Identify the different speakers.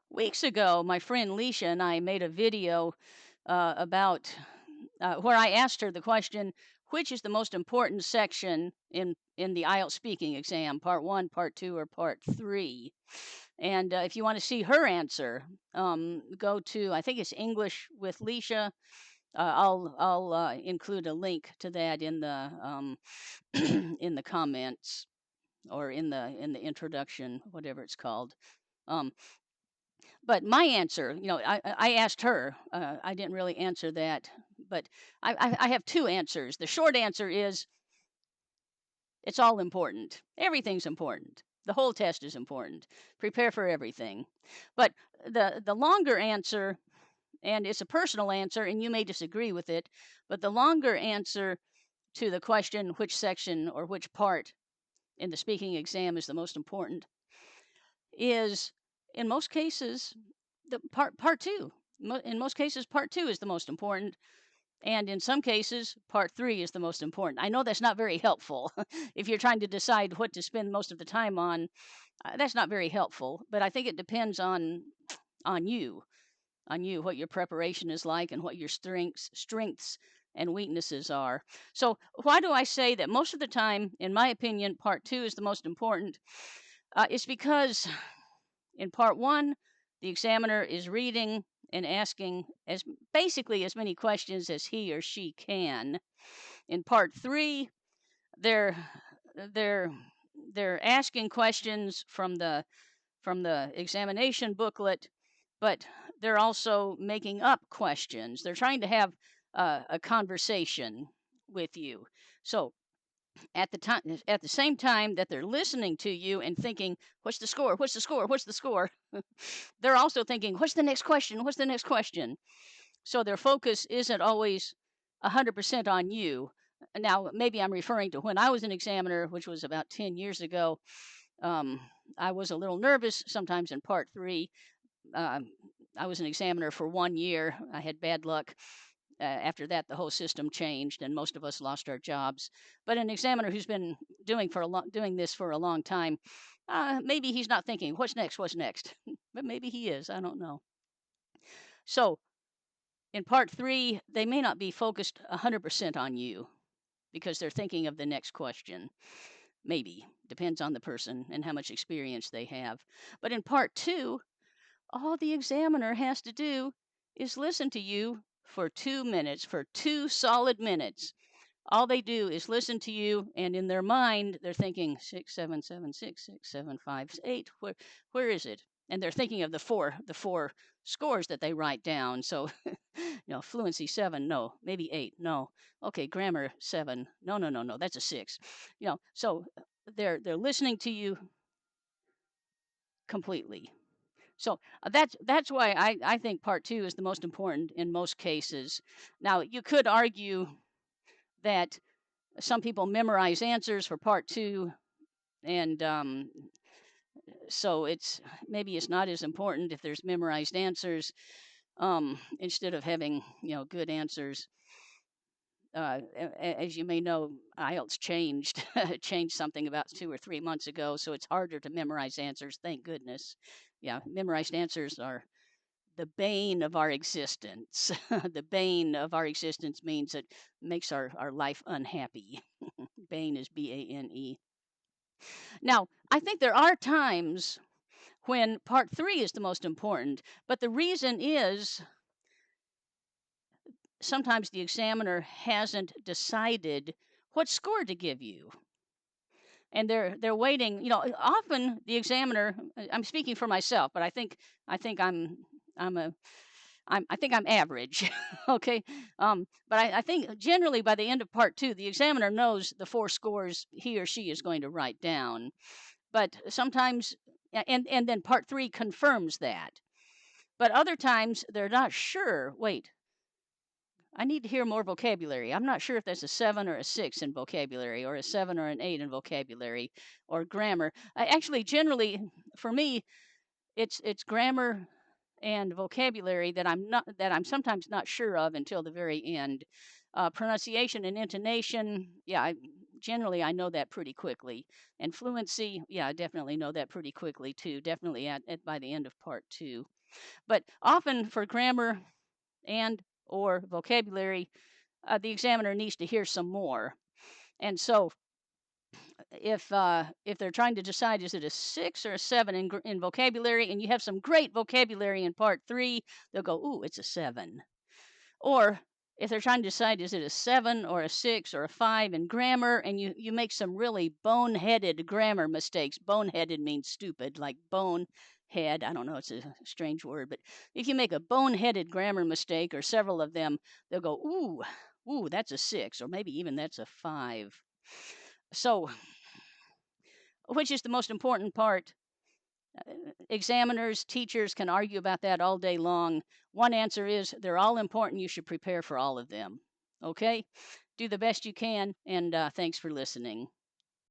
Speaker 1: Weeks ago, my friend Leisha and I made a video about where I asked her the question, which is the most important section in the IELTS speaking exam, part one, part two, or part three? And if you want to see her answer, go to, I think it's English with Leisha. I'll include a link to that in the in the comments or in the introduction, whatever it's called. Um, but my answer, I asked her. I didn't really answer that, but I have two answers. The short answer is it's all important. Everything's important. The whole test is important. Prepare for everything. But the longer answer, and it's a personal answer, and you may disagree with it, but the longer answer to the question which section or which part in the speaking exam is the most important is in most cases the part two. In most cases, part two is the most important, and in some cases, part three is the most important. I know that's not very helpful if you're trying to decide what to spend most of the time on. That's not very helpful, but I think it depends on you, what your preparation is like, and what your strengths and weaknesses are. So, why do I say that most of the time, in my opinion, part two is the most important? It's because in part one, the examiner is reading and asking basically as many questions as he or she can. In part three, they're they're they're asking questions from the examination booklet, but they're also making up questions. They're trying to have a conversation with you. So at the same time that they're listening to you and thinking, what's the score, what's the score, what's the score, they're also thinking, what's the next question, what's the next question. So their focus isn't always 100% on you. Now, maybe I'm referring to when I was an examiner, which was about 10 years ago. um, I was a little nervous sometimes in part three. um, I was an examiner for 1 year. I had bad luck. After that, the whole system changed, and most of us lost our jobs. But an examiner who's been doing this for a long time, maybe he's not thinking, "What's next? What's next?" But maybe he is. I don't know. So in part three, they may not be focused 100% on you because they're thinking of the next question. Maybe depends on the person and how much experience they have. But in part two, all the examiner has to do is listen to you for 2 minutes, for 2 solid minutes. All they do is listen to you, and in their mind, they're thinking 6776, 6758. Where is it? And they're thinking of the four scores that they write down. So, fluency 7, no, maybe 8, no. Okay, grammar 7, no, no, no, no, that's a 6. So they're listening to you completely. So that's why I think part two is the most important in most cases. Now you could argue that some people memorize answers for part two, and so it's not as important if there's memorized answers instead of having good answers. As you may know, IELTS changed changed something about 2 or 3 months ago, so it's harder to memorize answers. Thank goodness. Yeah, memorized answers are the bane of our existence. The bane of our existence means it makes our life unhappy. Bane is Bane. Now, I think there are times when part three is the most important, but the reason is sometimes the examiner hasn't decided what score to give you. And they're waiting. Often the examiner. I'm speaking for myself, but I think I'm a I think I'm average. Okay. But I think generally by the end of part two, the examiner knows the four scores he or she is going to write down. But sometimes, and then part three confirms that. But other times they're not sure. Wait, I need to hear more vocabulary. I'm not sure if there's a 7 or a 6 in vocabulary, or a 7 or an 8 in vocabulary, or grammar. Actually, generally, for me, it's grammar and vocabulary that I'm sometimes not sure of until the very end. Pronunciation and intonation, yeah, generally I know that pretty quickly. And fluency, yeah, I definitely know that pretty quickly too. Definitely by the end of part two. But often for grammar and or vocabulary, the examiner needs to hear some more. And so if they're trying to decide is it a 6 or a 7 in vocabulary, and you have some great vocabulary in part 3, they'll go, ooh, it's a 7. Or if they're trying to decide is it a 7 or a 6 or a 5 in grammar, and you make some really boneheaded grammar mistakes. Boneheaded means stupid, like bonehead. I don't know, it's a strange word, but if you make a boneheaded grammar mistake or several of them, they'll go, ooh, that's a 6, or maybe even that's a 5. So, which is the most important part? Examiners, teachers can argue about that all day long. One answer is they're all important. You should prepare for all of them. Okay? Do the best you can, and thanks for listening.